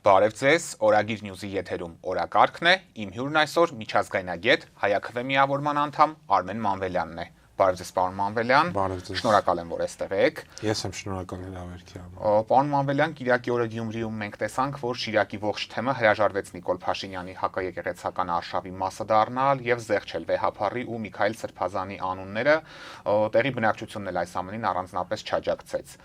Բարև ձեզ, Օրագիր Նյուզի եթերում օրակարգն է, իմ հյուրն այսօր միջազգայնագետ Հայաքվե միավորման անդամ Արմեն Մանվելյանն է։ Բարև ձեզ, պարոն Մանվելյան։ Շնորհակալ եմ, որ այստեղ եք։ Ես եմ շնորհակալ հրավերքի համար։ Պարոն Մանվելյան, Կիրակի օրը Գյումրիում մենք տեսանք, որ Շիրակի ողջ թեմը հրաժարվեց Նիկոլ Փաշինյանի հակաեկեղեցական արշավի մասը դառնալ եւ զեղչել Վեհափառի ու Միքայել Սրբազանի անունները, տեղի բնակչությունն էլ այս ամենին առանձնապես չաջակցեց։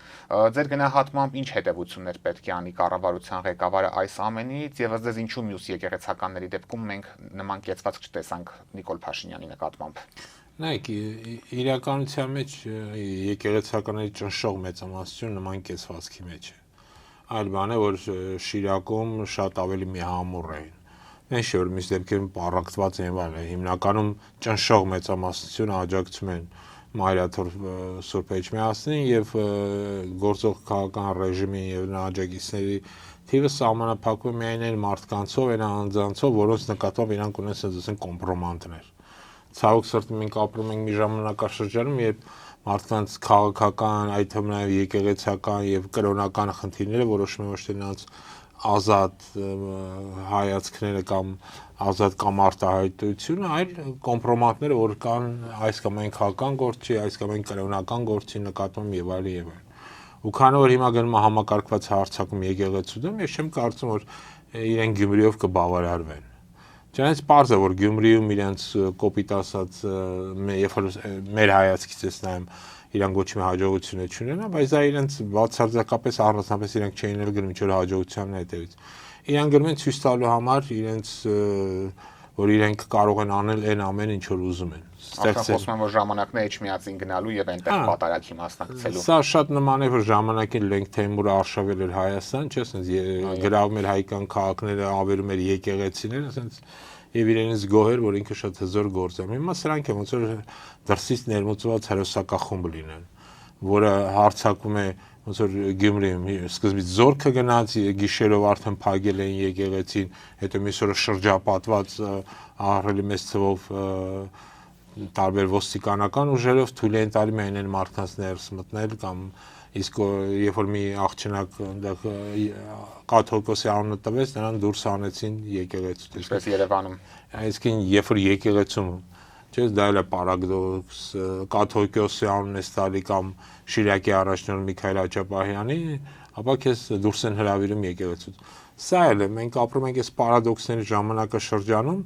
Ձեր գնահատմամբ ինչ հետևություններ պետք է անի կառավարության ղեկավարը այս ամենից եւ ըստ ձեզ ինչու մյուս եկեղեցականների դեպքում մենք նման կեցվածք չտեսանք Նիկոլ Փաշինյանի նկատմամբ։ Նայեք, իրականության մեջ եկեղեցականների ճնշող մեծամասնություն նման կեցվածքի մեջ է։ Այլ բան է, որ Շիրակում շատ ավելի միահամուռ էին։ Մենք չէ որ միշտ դեպքերում պառակտված են վայել, հիմնականում ճնշող մեծամասնությունը աջակցում են Մայրաթոր Սուրբ Էջմիածնին եւ գործող քաղաքական ռեժիմին եւ աջակիցների թիվը սահմանափակվում միայն այն մարդկանցով, այն անձանցով, որոնց նկատմամբ իրանք ունեն ասեն կոմպրոմանտներ։ Ցավոք սրտի մենք ապրում ենք մի ժամանակաշրջանում, երբ մարդկանց քաղաքական, այդ թվում նաև եկեղեցական եւ կրոնական խնդիրները որոշում են ոչ թե նրանց ազատ հայացքները կամ ազատ կամ արտահայտությունը, այլ կոմպրոմատները, որ կան այս կամ այն քաղաքական գործի, այս կամ այն կրոնական գործի նկատմամբ եւ այլն եւ այլն։ Ու քանի որ հիմա գնում է համակարգված հարձակում եկեղեցու դեմ, ես չեմ կարծում, որ իրեն Գյումրիով կբավարարվեն։ Չնայած պարզ է, որ Գյումրիում իրենց կոպիտ ասած երբ որ մեր հայացքից ես նայում իրանք ոչ մի հաջողություն չունենա, բայց դա իրենց բացարձակապես առանձնապես իրենք չէին էլ գնում ինչ-որ հաջողության հետևից։ Իրանք գնում են ցույց տալու համար իրենց որ իրենք կարող են անել այն ամենը, ինչ որ ուզում են։ Խոսում եմ, որ ժամանակն է Էջմիածին գնալու եւ այնտեղ պատարագի մասնակցելու։ Սա շատ նման է, որ ժամանակին Լենք Թեյմուրը արշավել էր Հայաստան, չէ՞, ասենց գրավում էր հայկական քաղաքները, ավերում էր եկեղեցիները, ասենց եւ իրենից գոհեր, որ ինքը շատ հզոր գործ է։ Հիմա սրանք են ոնց որ դրսից ներմուծված հերոսակախումբ լինեն, որը հարձակվում է ոնց որ Գյումրիում սկզբից զորքը գնաց, գիշերով արդեն փակել էին եկեղեցին, հետո մյուս օրը շրջապատված ահռելի մեծ թվով տարբեր ոստիկանական ուժերով թույլ են տալի միայն այն մարդկանց ներս մտնել կամ իսկ երբ որ մի աղջնակ այնտեղ կաթողիկոսի անունը տվեց, նրան դուրս անեցին եկեղեցու։ Ինչպես Երևանում։ Այսինքն երբ որ եկեղեցում չէ՞ դա էլ է պարադոքս կաթողիկոսի անունն է տալի կամ Շիրակի առաջնորդ Միքայել Աճապահյանի, ապա քեզ դուրս են հրավիրում եկեղեցուց։ Սա էլ է, մենք ապրում ենք այս պարադոքսների ժամանակաշրջանում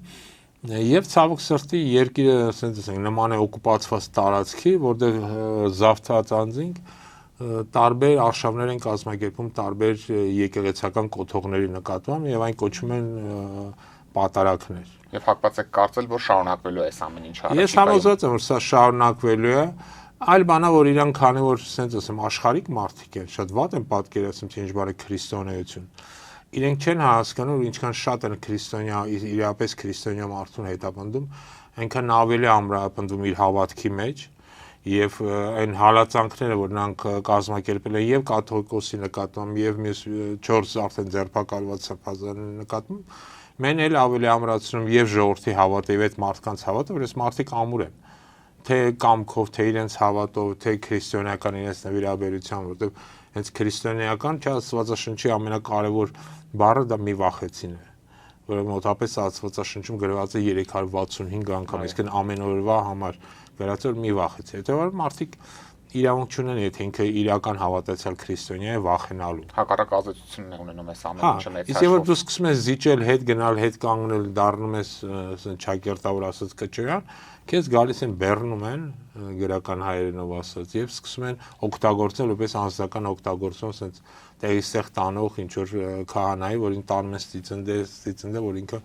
եւ ցավոք սրտի երկիրը ասենք նման է օկուպացված տարածքի, որտեղ զավթած անձինք տարբեր արշավներ են կազմակերպում տարբեր եկեղեցական կոթողների նկատմամբ եւ այն կոչում են պատարակներ։ Եվ հակված եք կարծել, որ շարունակվելու է այս ամեն ինչը։ Ես համոզված եմ, որ սա շարունակվելու է, այլ բանա որ իրան քանի որ ասենց ասեմ աշխարհիկ մարդիկ են, շատ վատ են պատկերացնում թե ինչ բառ է քրիստոնեություն։ Իրենք չեն հասկանում, որ ինչքան շատ են քրիստոնյա, իրապես քրիստոնյա մարդուն հետապնդում, այնքան ավելի ամրապնդում իր հավատքի մեջ եւ այն հալածանքները, որ նրանք կազմակերպել են եւ կաթողիկոսի նկատմամբ եւ մյուս 4 արդեն ձերբակալված սրբազանի նկատմամբ, մեն էլ ավելի ամրացնում եւ ժողովրդի հավատը եւ այդ մարդկանց հավատը, որ այս մարդիկ ամուր են, թե կամքով, թե իրենց հավատով, թե քրիստոնեական իրենց նվիրաբերությամբ, որտեղ հենց քրիստոնեական Աստվածաշնչի ամենակարևոր բառը դա մի վախեցին է, որը մոտապես Աստվածաշնչում գրված է 365 անգամ, այսինքն ամեն օրվա համար գրած որ մի վախեցի։ Հետո որ մարդիկ իրավունք չունեն, եթե ինքը իրական հավատացյալ քրիստոնյա է վախենալու։ Հակառակ ազդեցությունն է ունենում այս ամեն ինչը մեծ հաշվով։ Իսկ որ դու սկսում ես զիջել, հետ գնալ, հետ կանգնել, դառնում ես ճակերտավոր ասած կճոյան, քեզ գալիս են բեռնում են գրական հայերենով ասած եւ սկսում են օգտագործել որպես անձնական օգտագործում, ասած տեղիստեղ տանող ինչ որ քահանայի, որին տանում են ստիծնդե, որ ինքը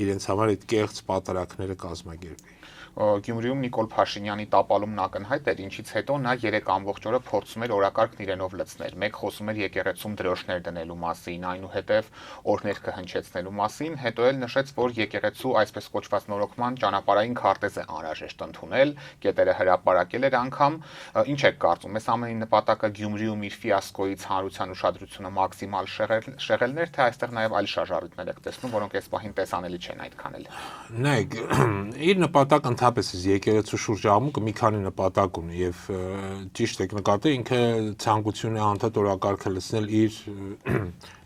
իրենց համար այդ կեղծ պատարակները կազմակերպի։ Գյումրիում Նիկոլ Փաշինյանի տապալումն ակնհայտ էր, ինչից հետո նա 3 ամբողջ օրը փորձում էր օրակարգն իրենով լցնել։ Մեկ խոսում էր եկեղեցում դրոշներ դնելու մասին, այնուհետև օրհներգը հնչեցնելու մասին, հետո էլ նշեց, որ եկեղեցու այսպես կոչված նորոգման ճանապարհային քարտեզ է անհրաժեշտ ընդունել, կետերը հրապարակել էր անգամ։ Ինչ եք կարծում, այս ամենի նպատակը Գյումրիում իր ֆիասկոից հանրության ուշադրությունը մաքսիմալ շեղելներ, թե այստեղ նաև այլ շարժառիթներ եք տեսնում, որոնք այս պահին տեսանելի չեն այդքան էլ։ Նայեք, իր նպատակ ընդհանրապես եկեղեցու շուրջ աղմուկը մի քանի նպատակ ունի եւ ճիշտ եք նկատի ինքը ցանկություն է անդադ օրակարգը լցնել իր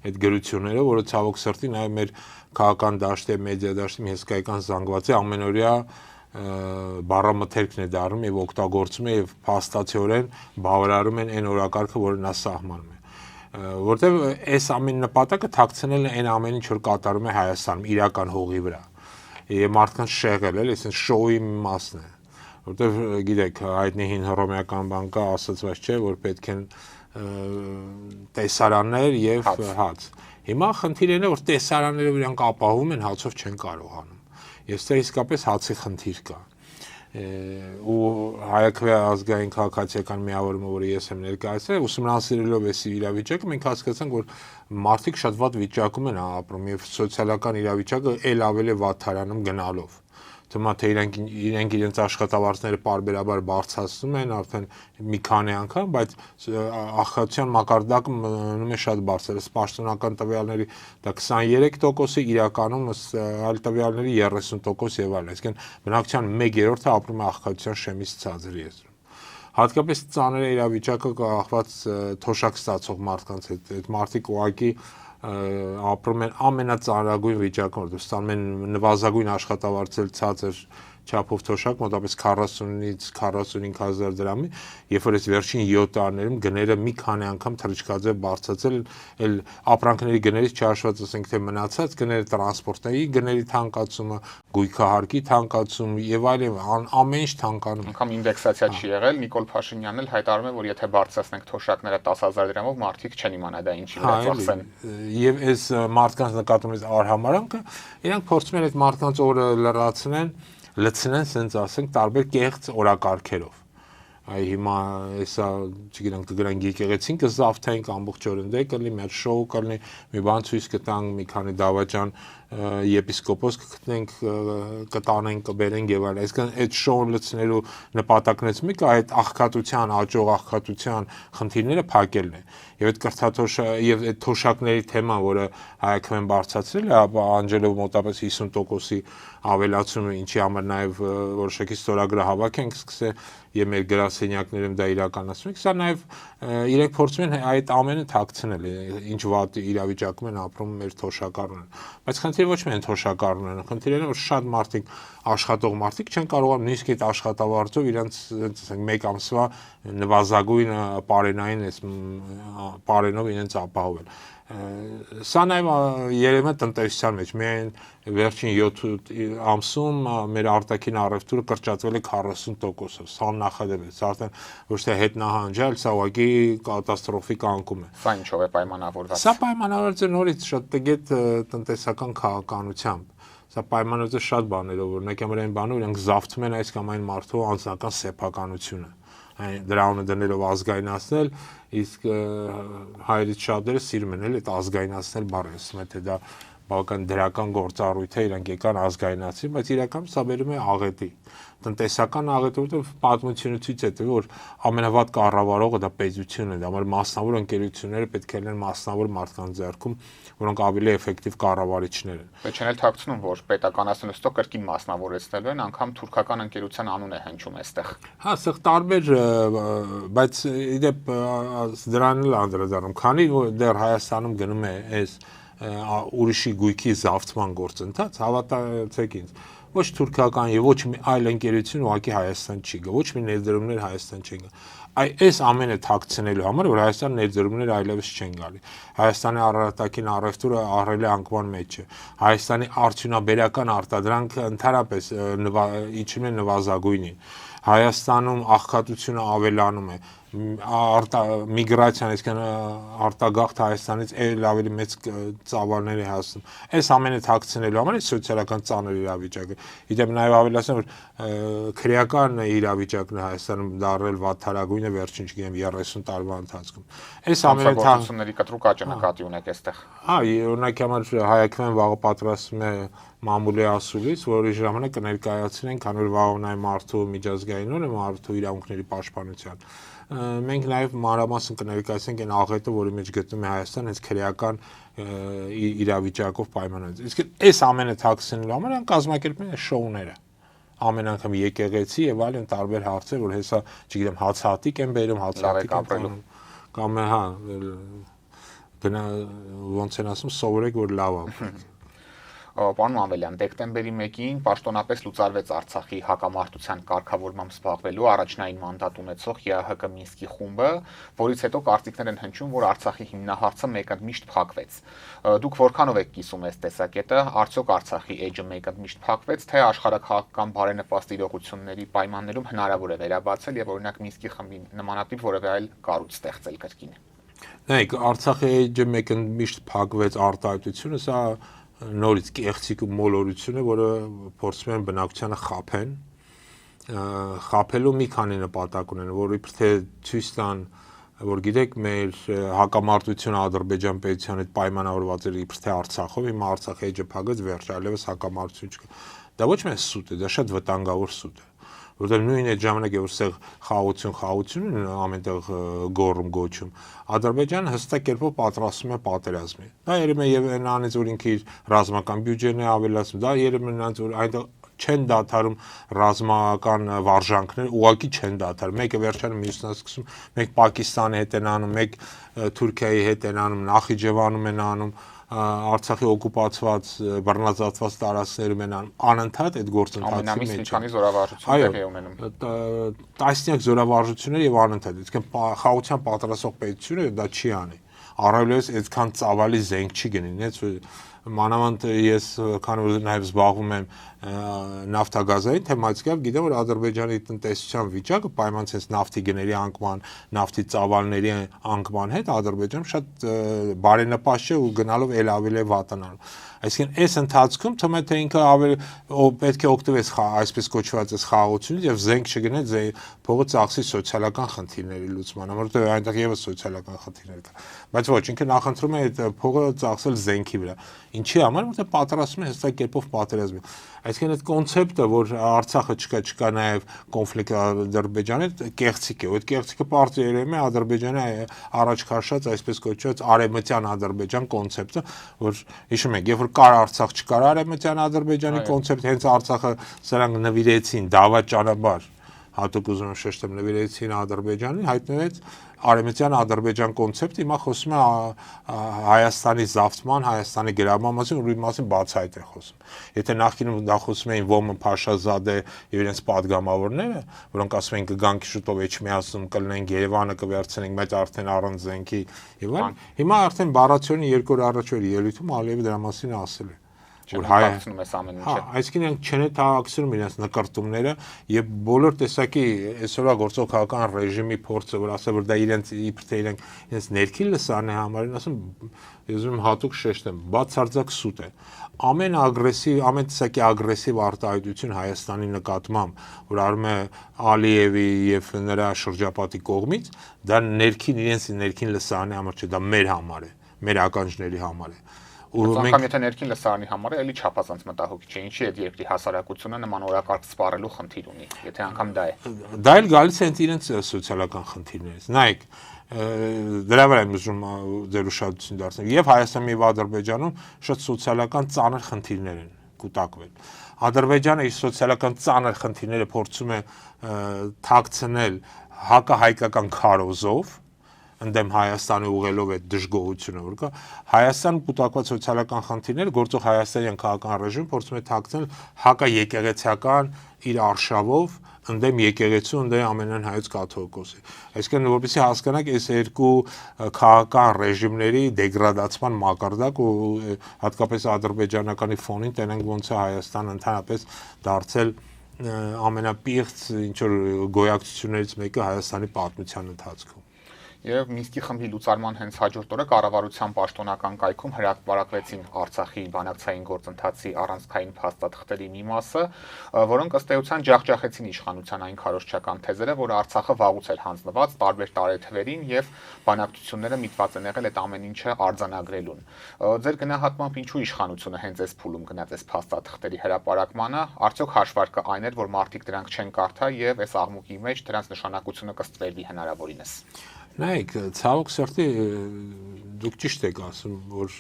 այդ գրությունները, որը ցավոք սրտի նաեւ մեր քաղաքական դաշտի, մեդիա դաշտի մի հսկայական զանգված է ամենօրյա բառամթերքն է դառնում եւ օգտագործում է եւ փաստացիորեն բավարարում են այն օրակարգը, որը նա սահմանում է, որտեղ այս ամեն նպատակը թաքցնել է այն ամեն ինչ որ կատարում է Հայաստանում իրական հողի վրա եւ մարդկանց շեղել էլ, այսինքն շոուի մասն է, որտեղ գիտեք հայտնի հին հռոմեական բան կա ասացված չէ, որ պետք են տեսարաններ եւ հաց։ Հիմա խնդիրն է որ տեսարանները իրանք ապահովում են, հացով չեն կարողանում։ Ես դա իսկապես հացի խնդիր կա։ Ու հայաքվե ազգային քաղաքացիական միավորումը, որը ես եմ ներկայացրել, ուսումնասիրելով այս իրավիճակը, մենք հասկացանք, որ մարդիկ շատ վատ վիճակում են ապրում եւ սոցիալական իրավիճակը ել ավելի վատթարանում գնալով։ Թվում է թե իրենք իրենց աշխատավարձները պարբերաբար բարձրացնում են արդեն մի քանի անգամ, բայց աղքատության մակարդակը մնում է շատ բարձր։ Պաշտոնական տվյալների դա 23%-ը, իրականում այլ տվյալների 30% եւ այլն։ Այսինքն բնակչության 1/3-ը ապրում է աղքատության շեմից ցածր եզրում։ Հատկապես ծանր է իրավիճակը կախված թոշակ ստացող մարդկանց հետ։ Այդ մարդիկ ուղղակի ապրում են ամենածանրագույն վիճակում, որտեղ ստանում են նվազագույն աշխատավարձել ցածր չափով թոշակ, մոտավորապես 40-ից 45,000 դրամի, երբ որ այս վերջին 7 տարիներում գները մի քանի անգամ թռիչքած է բարձրացել, այլ ապրանքների գներից չհաշված ասենք թե մնացած գները, տրանսպորտային գների թանկացումը, գույքահարկի թանկացում եւ այլն, ամեն ինչ թանկանում։ Անգամ ինդեքսացիա չի եղել, Նիկոլ Փաշինյանն էլ հայտարարում է, որ եթե բարձրացնենք թոշակները 10,000 դրամով, մարդիկ չեն իմանա դա ինչի վրա ծախսեն։ Եվ այս մարդկանց նկատմամբ արհամարանքը, իրանք փորձում են այդ մարդկանց օրը լրացնեն, լցնեն, ասենք ասենք, տարբեր կեղծ օրակարգերով։ Այ հիմա հեսա, չգիտեմ, կգրանք եկեղեցին կզավթենք ամբողջ օրը դե կլինի, մեր շոու կլինի, մի բան ցույց կտանք, մի քանի դավաճան եպիսկոպոս կգտնենք, կտանենք, կբերենք եւ այլն։ Այսինքն այդ շոուն լցնելու նպատակներից մեկը այդ աղքատության, աճող աղքատության խնդիրները փակելն է։ Եվ այդ կրթաթոշ եւ այդ թոշակների թեման, որը հայաքվեն բարձրացրել է, անջելով մոտավորապես 50%-ի ավելացումը, ինչի համար նաեւ որոշակի ստորագրահավաք ենք սկսել եւ մեր գրասենյակներում դա իրականացնում ենք, սա նաեւ իրենք փորձում են այդ ամենը թաքցնել, ինչ վատ իրավիճակում են ապրում մեր թոշակառուները։ Բայց խնդիրը ոչ միայն թոշակառուներն են, խնդիրն է որ շատ մարդիկ աշխատող մարդիկ չեն կարողանում նույնիսկ այդ աշխատավարձով իրենց ասենք մեկ ամսվա նվազագույն պարենային այս պարենով իրենց ապահովել։ Սա նաև երևում է տնտեսության մեջ, միայն վերջին 7 ամսում մեր արտաքին առևտուրը կրճատվել է 40%-ով, սա նախադեպ է, սա արդեն ոչ թե հետնահանջել, սա ուղղակի կատաստրոֆիկ անկում է։ Սա ինչով է պայմանավորված։ Սա պայմանավորված է նորից շատ տգետ տնտեսական քաղաքականությամբ։ Սա պայմանավորված է շատ բաներով, օրինակ այն բանով, իրենք զավթում են այս կամ այն մարդու անձնական սեփականությունը։ Դրանը դնելով ազգայնացնել, իսկ հայերից շատերը սիրում են էլ այդ ազգայնացնել բառը, ասում են թե դա բավական դրական գործառույթ է, իրանք եկան ազգայնացին, բայց իրականում սա բերում է աղետի, տնտեսական աղետը, որտեղ պատմությունը ցույց է տվել, որ ամենավատ կառավարողը դա պետությունն է, դա մեր մասնավոր ընկերությունները պետք է լինեն մասնավոր մարդկանց ձեռքում, որոնք ավելի էֆեկտիվ կառավարիչներ են։ Դե չեն էլ թաքցնում, որ պետականացնելուց հետո կրկին մասնավորեցնելու են, անգամ թուրքական ընկերության անուն է հնչում այստեղ։ Հա, սա տարբեր, բայց իդեպ դրան էլ անդրադառնում, քանի որ դեռ Հայաստանում գնում է այս ուրիշի գույքի զավթման գործընթաց, հավատացեք ինձ, ոչ թուրքական եւ ոչ մի այլ ընկերություն ուղղակի Հայաստան չի գա, ոչ մի ներդրումներ Հայաստան չեն գա։ Այս ամենը թաքցնելու համար, որ Հայաստան ներդրումներ այլևս չեն գալի։ Հայաստանի առարտակին առևտուրը ահռելի անկման մեջ է։ Հայաստանի արդյունաբերական արտադրանքը ընդհանրապես իջնում է նվազագույնին։ Հայաստանում աղքատությունը ավելանում է, միգրացիան, այսինքն արտագաղթ Հայաստանից էլ ավելի մեծ ծավալներ է հասնում։ Այս ամենը թաքցնելու համար է սոցիալական ծանր իրավիճակը։ Իդեպ նաև ավելացնեմ, որ քրեական իրավիճակն է Հայաստանում դարել վատթարագույնը վերջին, չգիտեմ, 30 տարվա ընթացքում։ Այս ամենը գործունեությունների կտրուկ աճը նկատի ունեք այստեղ։ Հա, օրինակ համար հայաքվեն վաղը պատրաստում է մամուլի ասուլիս, որի ժամանակ կներկայացնեն, քանի որ վաղն այն մարդու միջազգային օրը մարդու իրավունքների պաշտպանության։ Մենք նաև մանրամասն կներկայացնենք այն աղետը, որի մեջ գտնում է Հայաստան, հենց քրեական իրավիճակով պայմանավորված։ Իսկ այս ամենը թաքցնելու համար են կազմակերպել շոուները։ ամեն անգամ եկեղեցի եւ այլն տարբեր հարցեր, որ հեսա, չգիտեմ, հացահատիկ են բերում, հացահատիկ են տանում, կամ հա գնա ոնց են ասում, սովորեք, որ լավ է։ Պարոն Մանվելյան, դեկտեմբերի 1-ին պաշտոնապես լուծարվեց Արցախի հակամարտության կարգավորմամբ զբաղվելու առաջնային մանդատ ունեցող ԵԱՀԿ Մինսկի խումբը, որից հետո կարծիքներ են հնչում, որ Արցախի հիմնահարցը մեկընդմիշտ փակվեց։ Դուք որքանով եք կիսում այս տեսակետը, արդյոք Արցախի էջը մեկընդմիշտ փակվեց, թե աշխարհակահաղական բարենպաստ իրողությունների պայմաններում հնարավոր է վերաբացել եւ օրինակ Մինսկի խմբի նմանատիպ որևէ այլ կառույց ստեղծել կրկին։ Նայեք, Արցախի էջը մեկընդմիշտ փակվեց արտահայտությունը, սա նորից կեղծիք ու մոլորություն է, որը փորձում են բնակչությանը խաբեն, խաբելու մի քանի նպատակ ունեն, որ իբր թե ցույց տան, որ գիտեք, մեր հակամարտությունը Ադրբեջան պետության հետ պայմանավորված էր իբր թե Արցախով, հիմա Արցախի էջը փակվեց, վերջ, այլևս հակամարտություն չկա։ Դա ոչ միայն սուտ է, դա շատ վտանգավոր սուտ է, որտեղ նույն այդ ժամանակ է որ ստեղ խաղաղություն ամենտեղ գոռում գոչում, Ադրբեջանը հստակ կերպով պատրաստում է պատերազմի։ Դա երևի եւ նրանից որ ինքը իր ռազմական բյուջեն է ավելացնում, դա երևի նրանից որ այնտեղ չեն դադարում ռազմական վարժանքներ, ուղղակի չեն դադարում։ Մեկը վերջանում մյուսն է սկսում, մեկ Պակիստանի հետ են անում, մեկ Թուրքիայի հետ են անում, Նախիջևանում են անում, Արցախի օկուպացված բռնազավթված տարածքներում են անում, անընդհատ այդ գործընթացի մեջ։ Մի քանի զորավարժություն տեղի ունենում։ Տասնյակ զորավարժություններ եւ անընդհատ, այսինքն խաղաղության պատրաստող պետությունը դա չի անի։ Առավելևս այդքան ծավալի զենք չի գնի, մանավանդ ես քանի որ նաև զբաղվում եմ նավթագազային թեմատիկայով, գիտեմ որ Ադրբեջանի տնտեսության վիճակը պայմանցես նավթի գների անկման, նավթի ծավալների անկման հետ Ադրբեջանը շատ բարենպաստ չէ ու գնալով էլ ավելի վատանալու։ Այսինքն այս ընթացքում թվում է թե ինքը ավելի պետք է օգտվեց այսպես կոչված խաղաղությունից եւ զենք չգնե փողը ծախսի սոցիալական խնդիրների լուծմանը, որովհետեւ այնտեղ եւս սոցիալական խնդիրներ կա։ Բայց ոչ, ինքը նախընտրում է այդ փողը ծախսել զենքի վրա։ Ինչի համար, որտեղ պատրաստում է հստակ կերպով պատերազմի։ Այսինքն այդ կոնցեպտը, որ Արցախը չկա նաև կոնֆլիկտ Ադրբեջանի հետ, կեղծիք է։ Այդ կեղծիքը բարձր երևում է Ադրբեջանի առաջ քաշած այսպես կոչված արևմտյան Ադրբեջան կոնցեպտը, որ հիշում եք, երբ որ կար Արցախ չկար արևմտյան Ադրբեջանի կոնցեպտ, հենց Արցախը սրանք նվիրեցին դավաճանաբար, հատուկ ուզում եմ շեշտեմ, նվիրեցին Ադրբեջանին, հայտնվեց արևմտյան Ադրբեջան կոնցեպտը, հիմա խոսում է Հայաստանի զավթման, Հայաստանի գրավման մասին, որի մասին բացահայտ է խոսում։ Եթե նախկինում դա խոսում էին Ոմն Փաշազադե եւ իրենց падգամավորները, որոնք ասում էին կգանք շուտով Էջմիածնում կլինենք, Երևանը կվերցնենք, բայց արդեն առանց զենքի եւ այլն, հիմա արդեն Բառացյոնի 2 օր առաջ էր ելույթում Ալիևը դրա մասին ասել է։ Չհայացնում ես ամեն ինչը։ Այսինքն իրենք չեն թաղաքցնում իրենց նկարտումները եւ բոլոր տեսակի այսօրվա գործող քաղաքական ռեժիմի փորձը, որ ասել որ դա իրենց իբր թե իրենց ներքին լսարն է համարին, ասում ես ուզում հատուկ շեշտեմ, բացարձակ սուտ է։ Ամեն ագրեսիվ, ամեն տեսակի ագրեսիվ արտահայտություն Հայաստանի նկատմամբ, որ արում է Ալիևի եւ նրա շրջապատի կողմից, դա ներքին իրենց ներքին լսարանի համար չէ, դա մեր համար է, մեր ականջների համար է։ Անգամ եթե ներքին լսարանի համար է, էլի չափազանց մտահոգիչ է, ինչի այդ երկրի հասարակությունը նման օրակարգ սպառելու խնդիր ունի, եթե անգամ դա է։ Դա էլ գալիս է իրենց սոցիալական խնդիրներից։ Նայեք, դրա վրա եմ ուզում ձեր ուշադրություն դարձնել։ Եվ Հայաստանում եւ Ադրբեջանում շատ սոցիալական ծանր խնդիրներ են կուտակվել։ Ադրբեջանը իր սոցիալական ծանր խնդիրները փորձում է թաքցնել հակահայկական քարոզով, ընդդեմ Հայաստանի ուղղելով այդ դժգոհությունը, որ կա Հայաստան կուտակված սոցիալական խնդիրները գործող հայաստանյան քաղաքական ռեժիմը փորձում է թաքցնել հակաեկեղեցիական իր արշավով ընդդեմ եկեղեցու, ընդդեմ ամենայն հայոց կաթողիկոսի։ Այսինքն որպեսզի հասկանաք այս երկու քաղաքական ռեժիմների դեգրադացման մակարդակ ու հատկապես ադրբեջանականի ֆոնին տենենք ոնց է Հայաստանը ընդհանրապես դարձել ամենապիղծ ինչ որ գոյակցություններից մեկը Հայաստանի պատմության ընթացքում։ Եվ Մինսկի խմբի լուծարման հենց հաջորդ օրը կառավարության պաշտոնական կայքում հրապարակվեցին Արցախի բանակցային գործընթացի առանցքային փաստաթղթերի մի մասը, որոնք ըստ էության ջախջախեցին իշխանության այն քարոզչական թեզերը, որ Արցախը վաղուց էր հանձնված տարբեր տարեթվերին եւ բանակցությունները միտված են եղել այդ ամեն ինչը արձանագրելուն։ Ձեր գնահատմամբ ինչու իշխանությունը հենց այս փուլում գնաց այս փաստաթղթերի հրապարակմանը, արդյոք հաշվարկը այն էր, որ մարդիկ դրանք չեն կարդա եւ այս աղմուկի մեջ դրանց նշանակությունը կստվերվի հնարավորինս։ Նայեք, ցավոք սրտի դուք ճիշտ եք ասում, որ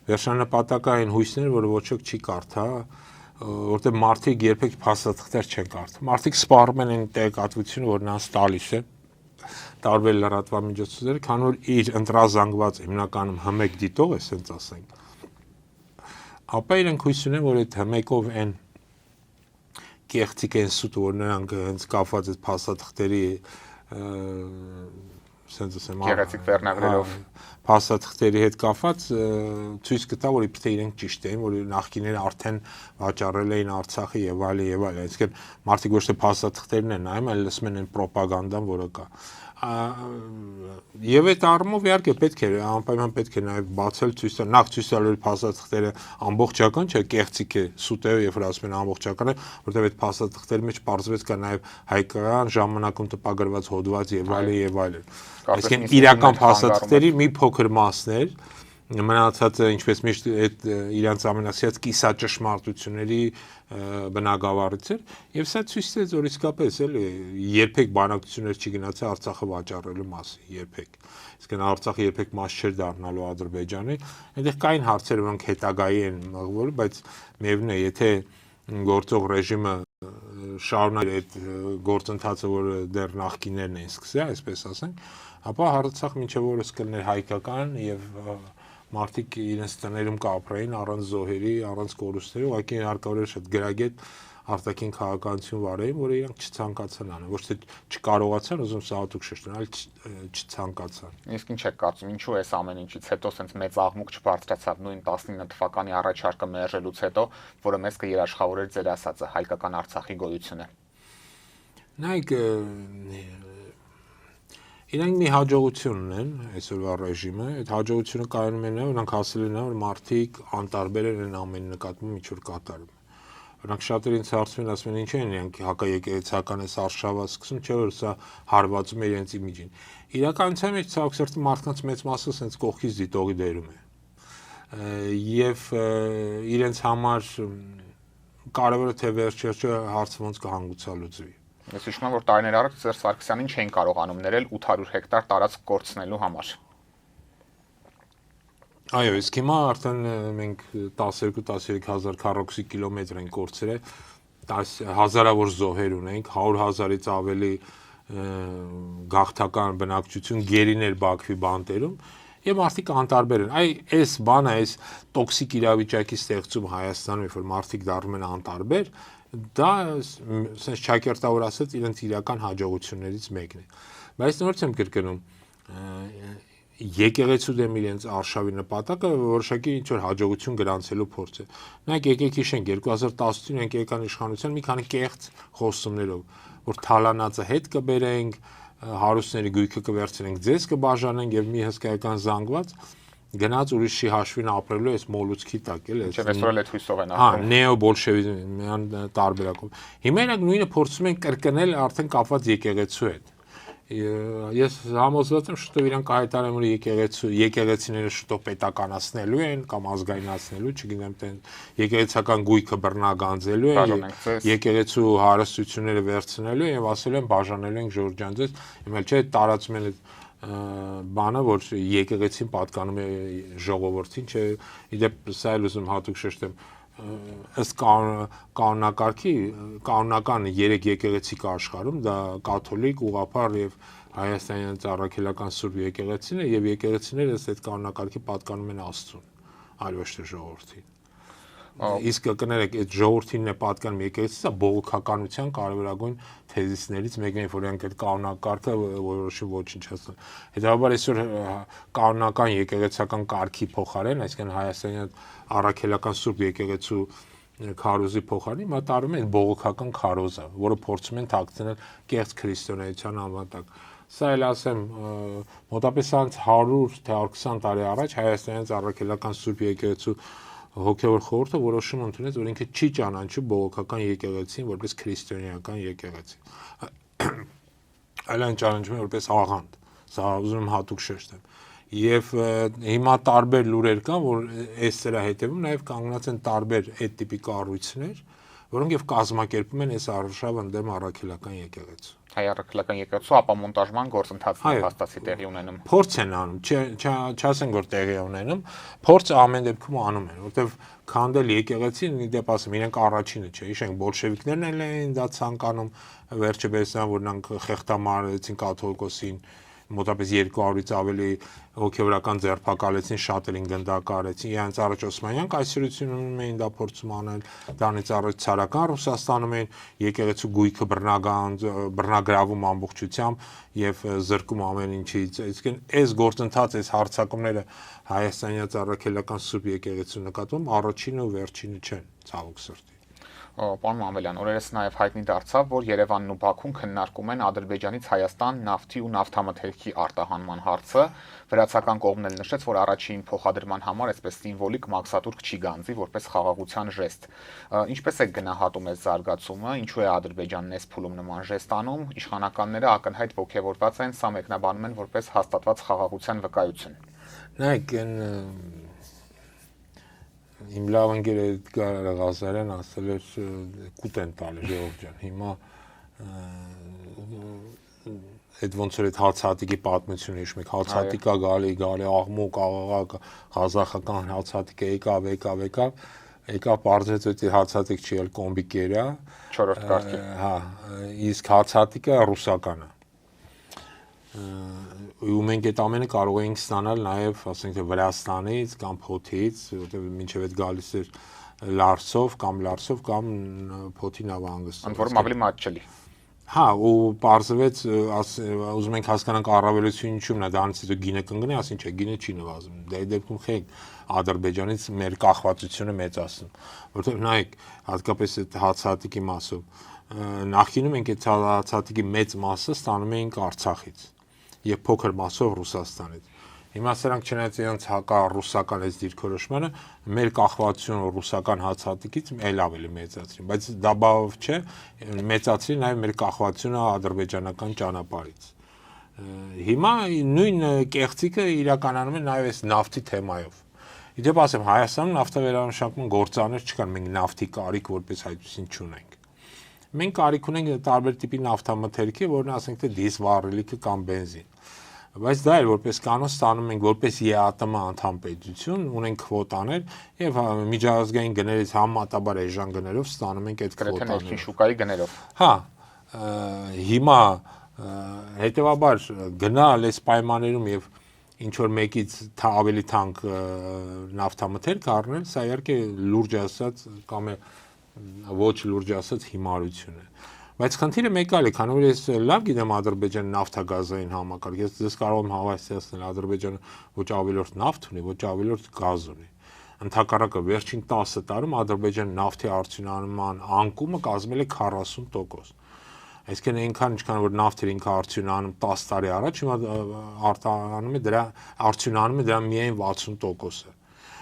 վերջնապատակային հույսներ, որ ոչ ոք չի կարդա, որտեղ մարդիկ երբեք փաստաթղթեր չեն կարդում։ Մարդիկ սպառում են այն տեղեկատվությունը, որ նրանց տալիս է տարբեր լրատվամիջոցներ, քան որ իր ընտրազանգված հիմնականում հմեկ դիտող է, ասենց ասենք, ապա իրենք հույս ունեն, որ այդ հմեկով այն կեղծիք են սուտ, որ նրանք հենց կապված այդ փաստաթղթերի ասենց ասեմ, գեղեցիկ վերնագրերով փաստաթղթերի հետ կապված ցույց կտա, որ իբրե իրենք ճիշտ էին, որ նախկիները արդեն վաճառել էին Արցախը եւ այլն եւ այլն, այսինքն մարդիկ ոչ թե փաստաթղթերն են նայում, այլ լսում են այն ռոպագանդան, որը կա։ Եվ այդ առումով իհարկե պետք է անպայման պետք է նաև բացել ցույց տալ, նախ ցույց տալ, որ փաստաթղթերը ամբողջական չէ, կեղծիք է, սուտ է եւ ասում են ամբողջական է, որտեղ այդ փաստաթղթերի մեջ պարզվեց կա նաև հայկական ժամանակում տպագրված հոդված եւ այլն եւ այլն։ Այսինքն իրական փաստաթղթերի մի փոքր մասներ մնացածը ինչպես միշտ այդ իրանց ամենասիրած կիսաճշմարտությունների բնագավառից էր եւ սա ցույց տվեց որ իսկապես էլի երբեք բանակցություններ չի գնացել Արցախը վաճառելու մասին երբեք իսկ Արցախը երբեք մաս չէր դառնալու Ադրբեջանի այնտեղ կային հարցեր որոնք հետագայի են մղվել բայց միևնույն է եթե գործող ռեժիմը շարունակի այդ գործընթացը որ դեռ նախկիներն են սկսել այսպես ասենք ապա Արցախ մինչեւ օրս կլներ հայկական եւ մարդիկ իրենց տներում կապրեին առանց զոհերի, առանց կորուստների, ուղղակի հարկավոր էր շատ գրագետ արտաքին քաղաքականություն վարեին, որը իրանք չցանկացան անել, ոչ թե չկարողացան, ուզում սա հատուկ շեշտել, այլ չցանկացան։ Իսկ ինչ եք կարծում, ինչու էս ամեն ինչից հետո սենց մեծ աղմուկ չբարձրացավ նույն 19 թվականի առաջարկը մերժելուց հետո, որը մեզ կերաշխավորեր ձեր ասածը հայկական Արցախի գոյությունը։ Նայեք Իրանք մի հաջողություն ունեն այսօրվա ռեժիմը, այդ հաջողությունը կայանում է նա, նրանք հասել են նա, որ մարդիկ անտարբեր են ամեն նկատմամբ ինչ որ կատարում։ Նրանք շատերը ինձ հարցնում են, ասում են ինչ են իրանք հակաեկեղեցական էս արշավը սկսում, չէ՞ որ սա հարվածում է իրենց իմիջին։ Իրականության մեջ ցավոք սրտի մարդկանց մեծ մասը սենց կողքից դիտողի դերում է։ Եվ իրենց համար կարևորը թե վերջ-վերջը հարցը ոնց կհանգուցալուծվի։ Ես հիշում եմ, որ տարիներ առաջ Սերժ Սարգսյանին չէին կարողանում ներել 800 հեկտար տարածք կորցնելու համար։ Այո, իսկ հիմա արդեն մենք 12-13 հազար քառակուսի կիլոմետր ենք կորցրել, 10 հազարավոր զոհեր ունենք, 100,000-ից ավելի գաղթական բնակչություն գերիներ Բաքվի բանտերում, եւ մարդիկ անտարբեր են։ Այս բանը, այս տոքսիկ իրավիճակի ստեղծում Հայաստանում, երբ որ մարդիկ դառնում են անտարբեր, դա sense ճակերտավոր ասած իրենց իրական հաջողություններից մեկն է բայց նորից եմ կրկնում եկեղեցու դեմ իրենց արշավի նպատակը որոշակի ինչ որ հաջողություն գրանցելու փորձ է նայեք եկեք հիշենք 2018 ենք եկան իշխանության մի քանի կեղծ խոսումներով որ թալանածը հետ կբերենք հարուստների գույքը կվերցնենք ձեզ կբաժանենք եւ մի հսկայական զանգված գնաց ուրիշի հաշվին ապրելու այս մոլուցքի տակ էլ Չէ, այսօր էլ այդ հույսով են ապրում։ Նեոբոլշևիզմյան տարբերակով։ Հիմա իրանք նույնը փորձում են կրկնել արդեն կապված եկեղեցու հետ։ Ես համոզված եմ շուտով իրանք կհայտարարեն որ եկեղեցիները շուտով պետականացնելու են կամ ազգայնացնելու, չգիտեմ, թե եկեղեցական գույքը բռնագանձելու են, եկեղեցու հարստությունները վերցնելու եւ ասելու են բաժանելու են ժողովրդյան ձեզ, հիմա չէ տարածում են բանը որ եկեղեցին պատկանում է ժողովրդին չէ իդեպ սա էլ ուզում հատուկ շեշտեմ ըստ կանոնակարգի կանոնական 3 եկեղեցի կա աշխարհում դա կաթոլիկ ուղղափառ եւ հայաստանյան ծառայելական սուրբ եկեղեցին է եւ եկեղեցիները ըստ այդ կանոնակարգի պատկանում են Աստծուն այլ ոչ թե ժողովրդին իսկ կներեք այդ ժողովրդին է պատկանում եկեղեցին սա բողոքականության կարևորագույն թեզիսներից մեկն է որ իրանք այդ կանոնակարգը որոշի ոչնչացնել հետաբար այսօր կանոնական եկեղեցական կարգի փոխարեն այսինքն հայաստանյան առաքելական սուրբ եկեղեցու քարոզի փոխարեն մտարում են բողոքական քարոզը որը փորձում են թաքցնել կեղծ քրիստոնեության անվտանգ Սա էլ ասեմ մոտապես 100 թե 120 տարի առաջ հայաստանյան առաքելական սուրբ եկեղեցու հոգևոր խորհուրդը որոշում ընդունեց, որ ինքը չի ճանաչում բողոքական եկեղեցին որպես քրիստոնեական եկեղեցի։ Այլ այն ճանաչում է որպես աղանդ։ Սա ուզում եմ հատուկ շեշտեմ։ Եվ հիմա տարբեր լուրեր կան, որ այս սրա հետևում նաև կանգնած են տարբեր այդ տիպի կառույցներ, որոնք եւ կազմակերպում են այս արշավը ընդդեմ առաքելական եկեղեցու։ Հայ առաքելական եկեղեցու ապամոնտաժման գործընթացն է փաստացի տեղի ունենում։ Փորձ են անում, չասենք որ տեղի ունենում, փորձը ամեն դեպքում անում են, որովհետև քանդել եկեղեցին, դեպ ասեմ, իրենք առաջինը չէ, հիշենք բոլշևիկներն են դա ցանկանում, վերջը բերեցան որ նրանք խեղդամարեցին կաթողիկոսին, մոտապես 200-ից ավելի հոգևորական ձերբակալեցին, շատ էին գնդակարեցին, իրենց առաջ Օսմանյան կայսրությունում էին դա փորձում անել, դրանից առաջ ցարական Ռուսաստանում էին եկեղեցու գույքը բռնագրավում ամբողջությամբ եւ զրկում ամեն ինչից, այսինքն այս գործընթացը, այս հարձակումները հայաստանյան առաքելական սուրբ եկեղեցու նկատմամբ առաջինը ու վերջինը չեն, ցավոք սրտի։ Պարոն Մամելյան, օրերս նաև հայտնի դարձավ, որ Երևանն ու Բաքուն քննարկում են Ադրբեջանից Հայաստան նավթի ու նավթամթերքի արտահանման հարցը։ Վրացական կողմն էլ նշեց, որ առաջին փոխադրման համար այսպես սիմվոլիկ մաքսատուրք չի գանձի որպես խաղաղության ժեստ։ Ինչպես է գնահատում այս զարգացումը, ինչու է Ադրբեջանն այս փուլում նման ժեստ անում, իշխանականները ակնհայտ ոգևորված են, սա մեկնաբանում են որպես հաստատված խաղաղության վկայություն։ Նայեք, իմ լավ ընկեր Էդգար Ղազարյան ասել էր կուտ են տալի Ժողով ջան, հիմա այդ ոնց որ այդ հացահատիկի պատմությունը հիշում եք, հացահատիկա գալի աղմուկ, աղաղակ, ղազախական հացահատիկը եկավ բարձրեց ότι հացահատիկ չի, էլ կոմբիկերա, 4-րդ կարգի։ Հա, իսկ հացահատիկը ռուսական է։ Ու մենք այդ ամենը կարող էինք ստանալ նաև, ասենք թե Վրաստանից կամ Փոթից, որտեղ մինչև այդ գալիս էր Լարսով կամ Փոթի նավահանգստից։ Ընդ որում ավելի մատչելի։ Հա, ու պարզվեց, ուզում ենք հասկանանք առավելությունը ինչու՞մն է, դրանից հետո գինը կընկնի, ասին չէ, գինը չի նվազում։ Դե դեպքում խենք Ադրբեջանից մեր կախվածությունը մեծացնում, որովհետև նայեք, հատկապես այդ հացահատիկի մասով նախկինում ենք այդ հացահատիկի մեծ մասը ստանում էինք Արցախից եւ փոքր մասով Ռուսաստանից։ Հիմա սրանք չնայած իրենց հակառուսական այս դիրքորոշմանը, մեր կախվածությունը ռուսական հացահատիկից էլ ավելի մեծացրին, բայց դա բավ չէ, մեծացրին նաև մեր կախվածությունը ադրբեջանական ճանապարհից։ Հիմա նույն կեղծիքը իրականանում է նաև այս նավթի թեմայով։ Իդեպ ասեմ, Հայաստանում նավթավերամշակման գործաներ չկան, մենք նավթի կարիք որպես հայտություն չունենք։ Մենք կարիք ունենք տարբեր տիպի նավթամթերքի, որն ասենք թե դիզել վառելիքը կամ բենզին։ Բայց դա էլ որպես կանոն ստանում ենք որպես ԵԱՏՄ անդամ պետություն, ունենք քվոտաներ եւ միջազգային գներից համեմատաբար էժան գներով ստանում ենք այդ քվոտաները։ Գրեթե ներքին շուկայի գներով։ Հա, հիմա հետեւաբար գնալ այս պայմաններում եւ ինչ որ մեկից ավելի թանկ նավթամթերք առնել, սա իհարկե լուրջ ասած կամ ոչ լուրջ ասած հիմարություն է։ Բայց խնդիրը մեկ այլ է, քանի որ ես լավ գիտեմ Ադրբեջանի նավթագազային համակարգ, ես կարող եմ հավաստիացնել Ադրբեջանը ոչ ավելորդ նավթ ունի, ոչ ավելորդ գազ ունի։ Ընդհակառակը վերջին 10 տարում Ադրբեջանի նավթի արդյունահանման անկումը կազմել է 40%։ Այսինքն այնքան ինչքան որ նավթ էր ինքը արդյունահանում 10 տարի առաջ, հիմա արդյունահանում է դրա միայն 60%-ը։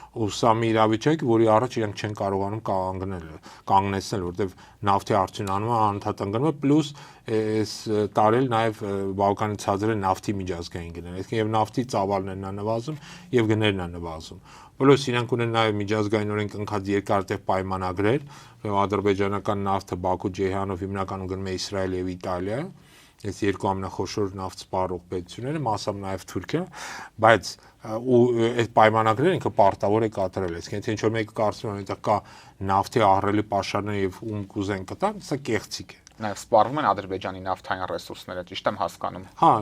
Ու սա մի իրավիճակ, որի առաջ իրենք չեն կարողանում կանգնեցնել, որտեղ նավթի արդյունանումը անընդհատ ընկնում է, պլյուս այս տարել նաև բավականին ցածր է նավթի միջազգային գները, այսինքն եւ նավթի ծավալներն են նվազում եւ գներն են նվազում։ Պլյուս իրենք ունեն նաև միջազգայինորեն կնքած երկարատև պայմանագրեր, եւ ադրբեջանական նավթը Բաքու-Ջեհանով հիմնականում գնում է Իսրայել եւ Իտալիա, այս երկու ամենախոշոր նավթ սպառող պետությունները, մասամբ նաև Թուրքիա, բայց ու այդ պայմանագրերը ինքը պարտավոր է կատարել, այսինքն ինչ որ մեկը կարծում է այնտեղ կա նավթի ահռելի պաշարներ եւ ում կուզեն կտան, սա կեղծիք է։ Նաև սպառվում են Ադրբեջանի նավթային ռեսուրսները, ճիշտ եմ հասկանում։ Հա,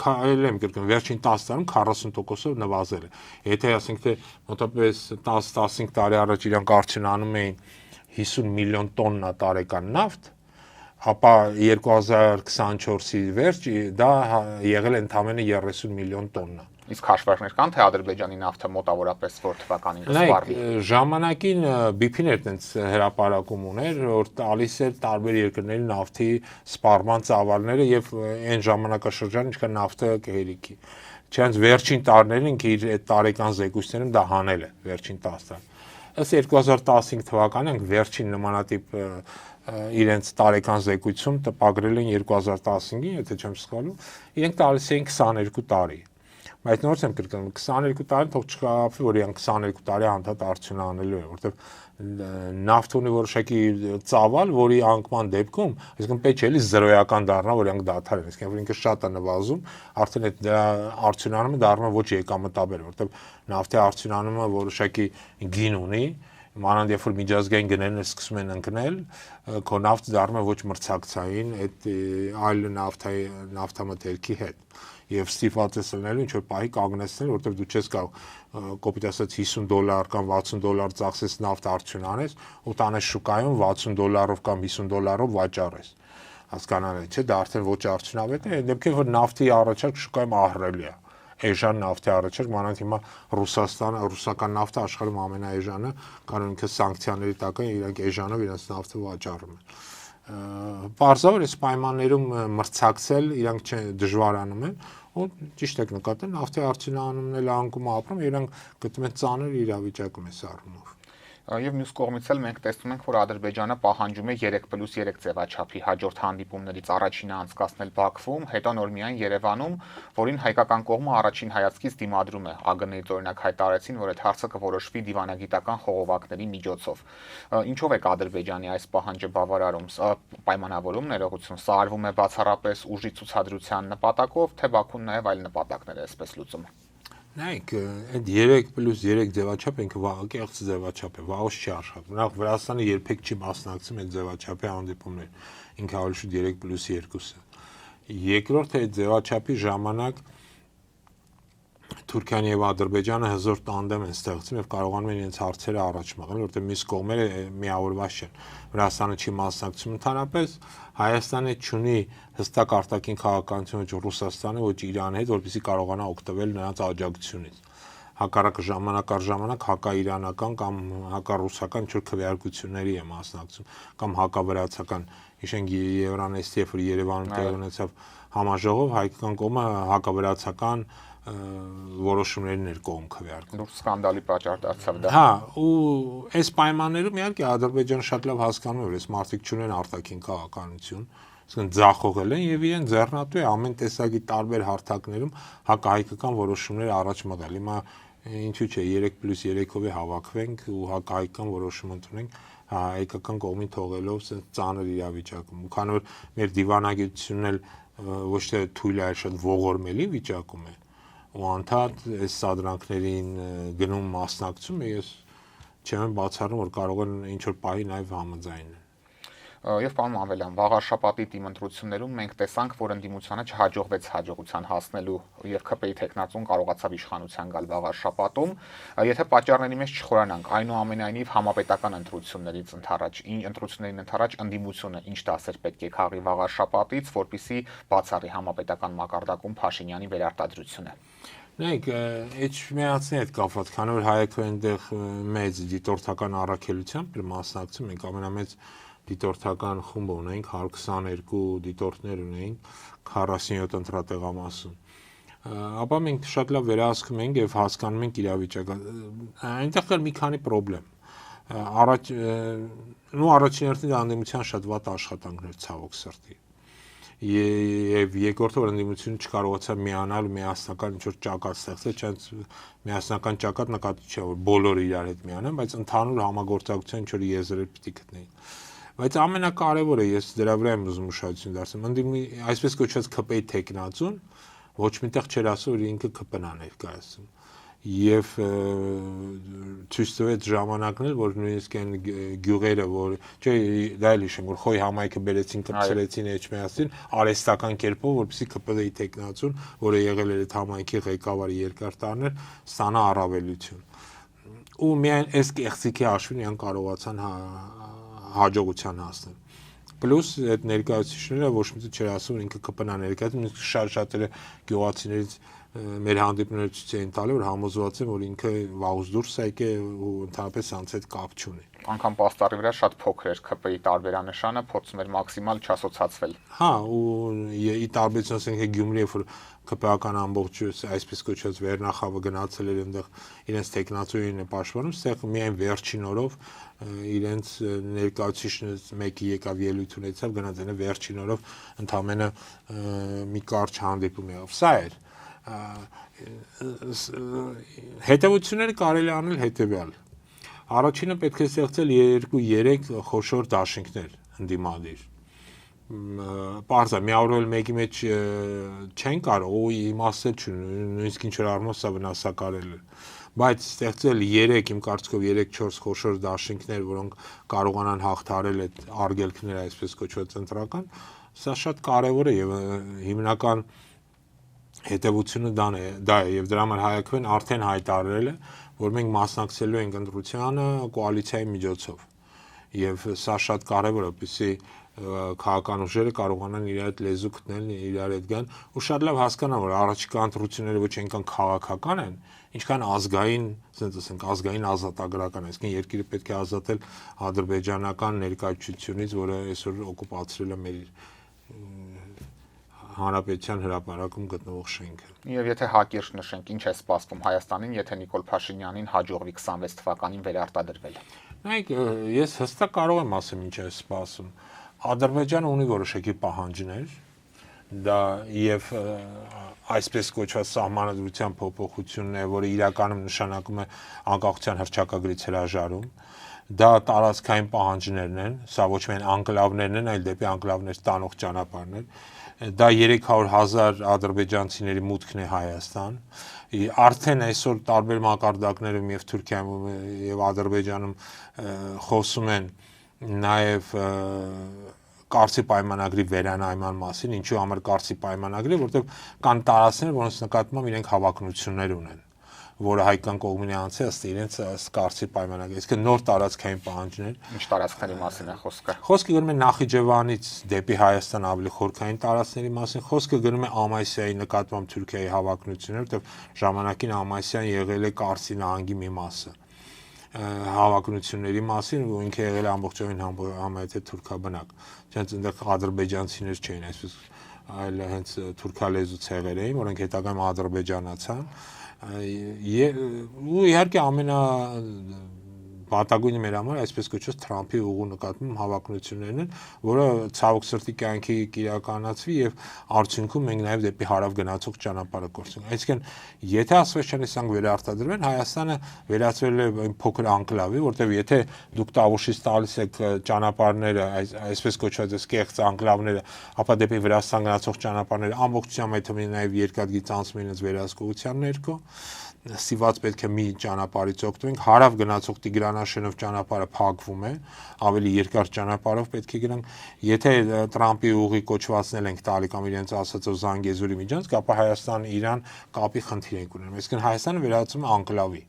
քայլել եմ կրկին, վերջին 10 տարում 40%-ով նվազել է։ Եթե ասենք թե մոտավորապես 10-15 տարի առաջ իրանք արդյունանում էին 50 միլիոն տոննա տարեկան նավթ, ապա 2024-ի վերջ դա եղել է ընդամենը 30 միլիոն տոննա։ Իսկ հաշվարկներ կան, թե Ադրբեջանի նավթը մոտավորապես որ թվականին կսպառվի։ Ժամանակին BP-ն էր տենց հրապարակում ուներ, որ տալիս էր տարբեր երկրների նավթի սպառման ծավալները եւ այն ժամանակաշրջանը ինչքան նավթը կհերիքի։ Չնայած վերջին տարիներին ինքը իր այդ տարեկան զեկույցներում դա հանել է, վերջին 10 տարի։ Ըստ 2015 թվականի վերջին նմանատիպ իրենց տարեկան զեկույցում տպագրել են 2015-ին, եթե չեմ սխալվում, իրենք տալիս էին 22 տարի։ Բայց նորից եմ կրկնում 22 տարին թող չկապվի, որ իրանք 22 տարի անդադ արդյունք անելու են, որովհետև նավթ ունի որոշակի ծավալ, որի անկման դեպքում, այսինքն պետք է էլի զրոյական դառնա, որ իրանք դադար են, այսինքն որ ինքը շատ է նվազում, արդեն այդ դրա արդյունանումը դառնում է ոչ եկամտաբեր, որովհետև նավթի արդյունանումը որոշակի գին ունի, մանավանդ երբ որ միջազգային գներն սկսում են ընկնել, քո նավթը դառնում է ոչ մրցակցային այդ այլ նավթամթերքի հետ եւ ստիպված ես լինելու ինչ որ պահի կանգնեցնել, որովհետեւ դու չես կարող կոպիտ ասած $50 կամ $60 ծախսես նավթ արդյունանես ու տանես շուկայում $60 կամ $50 վաճառես հասկանալի չէ դա արդեն ոչ արդյունավետ է այն դեպքում որ նավթի առաջարկ շուկայում ահռելի է էժան նավթի առաջարկ մանավանդ հիմա ռուսական նավթը աշխարհում ամենաէժանը կարող ինքը սանկցիաների տակ է իրանք էժանով իրենց նավթը վաճառում են Պարզավոր այս պայմաններում մրցակցել իրանք դժվարանում են ու ճիշտ եք նկատել նավթի արդյունանումն էլ անկում ապրում իրանք գտնում են ծանր իրավիճակում այս առումով Եվ մյուս կողմից էլ մենք տեսնում ենք, որ Ադրբեջանը պահանջում է 3+3 ձևաչափի հաջորդ հանդիպումներից առաջինը անցկացնել Բաքվում, հետո նոր միայն Երևանում, որին հայկական կողմը առաջին հայացքից դիմադրում է։ ԱԳՆ-ից օրինակ հայտարարեցին, որ այդ հարցը կորոշվի դիվանագիտական խողովակների միջոցով։ Ինչով է Ադրբեջանի այս պահանջը բավարարում, պայմանավորում, ներողություն, սա արվում է բացառապես ուժի ցուցադրության նպատակով, թե Բաքուն նաև այլ նպատակներ է այսպես լուծում։ Նայեք, այդ 3+3 ձևաչափը ինքը կեղծ ձևաչափ է, վաղուց չի աշխատում։ Նախ Վրաստանը երբեք չի մասնակցում այդ ձևաչափի հանդիպումներին։ Ինքը ավելի շուտ 3+2-ը։ Երկրորդ այդ ձևաչափի ժամանակ Թուրքիան եւ Ադրբեջանը հզոր տանդեմ են ստեղծում եւ կարողանում են իրենց հարցերը առաջ մղել, որտեղ մյուս կողմերը միավորված չեն։ Վրաստանը չի մասնակցում ընդհանրապես, Հայաստանը չունի հստակ արտաքին քաղաքականություն ոչ Ռուսաստանի, ոչ Իրանի հետ, որպեսզի կարողանա օգտվել նրանց աջակցությունից։ Հակառակ ժամանակ առ ժամանակ հակաիրանական կամ հակառուսական ինչ-որ քվեարկությունների է մասնակցում կամ հակավրացական։ Հիշենք Եվրանեստի, երբ որ Երևանում տեղի ունեցավ համաժողով, հայկական կողմը հակավրացական որոշումներն էր կողմ քվեարկում։ Լուրջ սկանդալի պատճառ դարձավ դա։ Հա, ու այս պայմաններում իհարկե Ադրբեջանը շատ լավ հասկանում է, որ այս մարդիկ չունեն արտաքին քաղաքականություն, այսինքն ձախողել են եւ իրեն ձեռնատու է ամեն տեսակի տարբեր հարթակներում հակահայկական որոշումներ առաջ մղել։ Հիմա ինչու՞ չէ 3+3-ով է հավաքվենք ու հակահայկական որոշում ընդունենք հայկական կողմին թողելով ծանր իրավիճակում։ Ու քանի որ մեր դիվանագիտությունն էլ ոչ թե թույլ է, շատ ողորմելի վիճակում է ու անդադ այս սադրանքներին գնում մասնակցում ես չեմ բացառում որ կարող են ինչ որ պահի նաև համաձայնել Եվ պարոն Ավելյան, վաղարշապատի դիմընտրություններում մենք տեսանք, որ ընդդիմությանը չհաջողվեց հաջողության հասնելու եւ ԿՊ-ի տեխնացուն կարողացավ իշխանության գալ վաղարշապատում, եթե պատճառների մեջ չխորանանք, այնուամենայնիվ համապետական ընտրություններին ընդառաջ ընդդիմությունը ինչ դասեր պետք է քաղի վաղարշապատից, որպեսզի բացառի համապետական մակարդակում Փաշինյանի վերարտադրությունը։ Նայեք, Էջմիածնի հետ կապված, քանի որ հայերքը այնտեղ մեծ դիտորդական առաքելությամբ մասնակցում ենք ամենամեծ դիտորդական խումբ ունենք, 122 դիտորդներ ունենք 47 ընտրատեղամասում։ Ապա մենք շատ լավ վերահսկում ենք եւ հասկանում ենք իրավիճակը։ Այնտեղ կար մի քանի խնդրեմ։ Առաջին հերթին անդիմության շատ վատ աշխատանքներ ցավոք սրտի։ Եվ երկրորդը որ ընդդիմությունը չկարողացավ միանալ միասնական ինչ-որ ճակատ ստեղծել, չենց միասնական ճակատ նկատի չէ, որ բոլորը իրար հետ միանան, բայց ընդհանուր համագործակցության ինչ-որ եզրեր պիտի գտնեին։ Բայց ամենակարևորը ես դրա վրա եմ ուզում ուշադրություն դարձնել, այսպես կոչված ԿՊ-ի տեխնացուն ոչ միտեղ չէր ասում, որ ինքը ԿՊ-ն է ներկայացնում։ Եվ ցույց տվեց ժամանակներ, որ նույնիսկ այն գյուղերը, որ չէ, դա էլ հիշեմ, որ խոյ համայնքը բերեցին կպցրեցին Էջմիածին արհեստական կերպով, որպեսզի ԿՊ-ի տեխնացուն, որը եղել էր այդ համայնքի ղեկավարի երկար տարիներ, ստանա առավելություն։ Ու միայն այս կեղծիքի հաշվին իրենք կարողացան հաջողության հասնել։ Պլյուս այդ ներկայացուցիչները ոչ մի չէր ասում, որ ինքը ԿՊ-ն է ներկայացնում, շատ-շատերը գյուղացիներից մեր հանդիպումները ցույց էին տալի, որ համոզված են, որ ինքը վաղուց դուրս է եկել ու ընդհանրապես անց հետ կապ չունի։ Անկամ պաստառի վրա շատ փոքր էր ԿՊ-ի տարբերանշանը, փորձում էր մաքսիմալ չասոցացվել։ Հա, ու ի տարբերություն ասենք Գյումրի, երբ որ ԿՊ-ական ամբողջ այսպես կոչված վերնախավը գնացել էր այնտեղ իրենց տեխնացուին է պաշտպանում, ստեղ միայն վերջին օրով իրենց ներկայացուցիչներից մեկի եկավ ելույթ ունեցավ, գնաց այնը վերջին օրով ընդամենը մի կարճ հանդիպում եղավ։ Սա էր Հետևությունները կարելի անել հետևյալ։ Առաջինը պետք է ստեղծել 2-3 խոշոր դաշինքներ ընդդիմադիր։ Պարզ է, միավորվել մեկի մեջ չեն կարող, ու իմաստը չունի, նույնիսկ ինչ որ առումով սա վնասակարել է։ Բայց ստեղծել 3, իմ կարծիքով 3-4 խոշոր դաշինքներ, որոնք կարողանան հաղթարել այդ արգելքները, այսպես կոչված ընտրական, սա շատ կարևոր է եւ հիմնական հետևությունը դա է եւ դրա համար Հայագույն արդեն հայտարարել է, որ մենք մասնակցելու ենք ընտրությանը կոալիցիայի միջոցով եւ սա շատ կարեւոր է, որպեսզի քաղաքական ուժերը կարողանան իրար հետ լեզու գտնել, իրար հետ գան ու շատ լավ հասկանան, որ առաջիկա ընտրությունները ոչ այնքան քաղաքական են, ինչքան ազգային, ասենք ասենք ազգային ազատագրական, այսինքն երկիրը պետք է ազատել ադրբեջանական ներկայությունից, որը այսօր օկուպացրել է մեր հանրապետության հրապարակում գտնվող շենքը։ Եվ եթե հակիրճ նշենք, ինչ է սպասվում Հայաստանին, եթե Նիկոլ Փաշինյանին հաջողվի 26 թվականին վերարտադրվել։ Նայեք, ես հստակ կարող եմ ասեմ ինչ է սպասում։ Ադրբեջանը ունի որոշակի պահանջներ, դա եւ այսպես կոչված սահմանադրության փոփոխությունն է, որը իրականում նշանակում է անկախության հռչակագրից հրաժարում։ Դա տարածքային պահանջներն են, սա ոչ միայն անկլավներն են, այլ դեպի անկլավներ տանող ճանապարհներ։ Դա 300,000 ադրբեջանցիների մուտքն է Հայաստան։ Արդեն այսօր տարբեր մակարդակներում եւ Թուրքիայում եւ Ադրբեջանում խոսում են նաեւ Կարծի պայմանագրի վերանայման մասին, ինչու համար Կարծի պայմանագրի, որտեղ կան տարածքներ, որոնց նկատմամբ իրենք հավակնություններ ունեն, որը հայկական կողմինի անցի ըստ իրենց Կարծի պայմանագրի, իսկ նոր տարածքային պահանջներ։ Ինչ տարածքների մասին է խոսքը։ Խոսքը գնում է Նախիջևանից դեպի Հայաստան ավելի խորքային տարածքների մասին, խոսքը գնում է Ամասիայի նկատմամբ Թուրքիայի հավակնություններ, որտեղ ժամանակին Ամասիան եղել է Կարծի նահանգի մի մասը հավակնությունների մասին, որ ինքը եղել է ամբողջովին համայնքի թուրքաբնակ, հենց այնտեղ ադրբեջանցիներ չէին, այսպես այլ հենց թուրքալեզու ցեղեր էին, որոնք հետագայում ադրբեջանացան, ու իհարկե ամենավատագույնը մեր համար այսպես կոչված Թրամփի ուղու նկատմամբ հավակնություններն են, որը ցավոք սրտի կյանքի կիրականացվի եւ արդյունքում մենք նաեւ դեպի հարավ գնացող ճանապարհը կորցնենք։ Այսինքն, եթե ասվեշանիսանք վերարտադրվեն, Հայաստանը վերածվել է այն փոքր անկլավի, որտեղ եթե դուք Տավուշից տալիս եք ճանապարհները, այսպես կոչված կեղծ անկլավները, ապա դեպի Վրաստան գնացող ճանապարհները ամբողջությամբ այդ թվում նաեւ երկաթգից անցնում են վերահսկողության ներքո, ստիված պետք է մի ճանապարհից օգտվենք, հարավ գնացող Տիգրանաշենով ճանապարհը փակվում է, ավելի երկար ճանապարհով պետք է գնանք, եթե Տրամփի ուղի կոչվածնել ենք տալի կամ իրենց ասածով Զանգեզուրի միջանցք, ապա Հայաստան-Իրան կապի խնդիր ենք ունենում, այսինքն Հայաստանը վերածվում է անկլավի,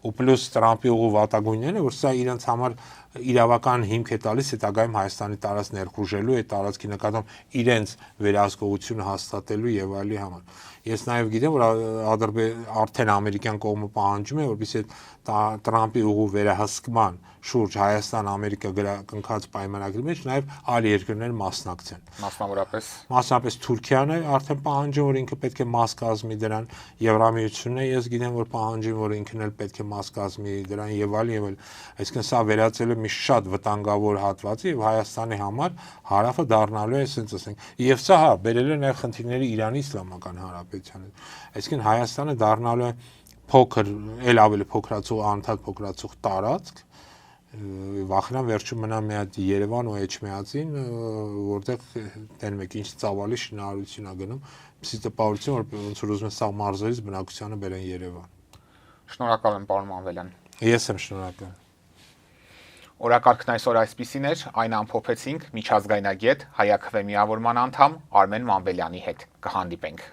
ու պլյուս Տրամփի ուղու վատագույնները, որ սա իրենց համար իրավական հիմք է տալիս հետագայում Հայաստանի տարածք ներխուժելու, այդ տարածքի նկատմամբ իրենց վերահսկողությունը հաստատելու եւ այլի համար։ Ես նաեւ գիտեմ, որ արդեն ամերիկյան կողմը պահանջում է, որպեսզի Տրամփի ուղու վերահսկման շուրջ Հայաստան-Ամերիկա կնքած պայմանագրի մեջ նաեւ այլ երկրներ մասնակցեն։ Մասնավորապես Թուրքիան է արդեն պահանջում, որ ինքը պետք է մաս կազմի դրան, Եվրամիությունն է, ես գիտեմ, որ պահանջում, որ ինքն էլ պետք է մաս կազմի դրան եւ այլ։ Այսինքն սա վերածել է մի շատ վտանգավոր հատվածի եւ Հայաստանի համար հարավը դառնալու է, ասենք ասենք, եւ սա բերել է նաեւ խնդիրների Իրանի Իսլամական Հանրապետության հետ։ Այսինքն Հայաստանը դառնալու է փոքր, ել ավելի փոքրացող, անդադ փոքրացող տարածք, վախենամ վերջում մնա մի հատ Երևան ու Էջմիածին, որտեղ տենում եք ինչ ծավալի շինարարություն է գնում, պսի տպավորություն, որ ոնց որ ուզում են սաղ մարզերից բնակությանը բերեն Երևան։ Շնորհակալ եմ, պարոն Մանվելյան։ Ես եմ շնորհակալ։ Օրակարգն այսօր այսպիսին էր, այն ամփոփեցինք միջազգայնագետ Հայաքվե միավորման անդամ Արմեն Մանվելյանի հետ։ Կհանդիպենք։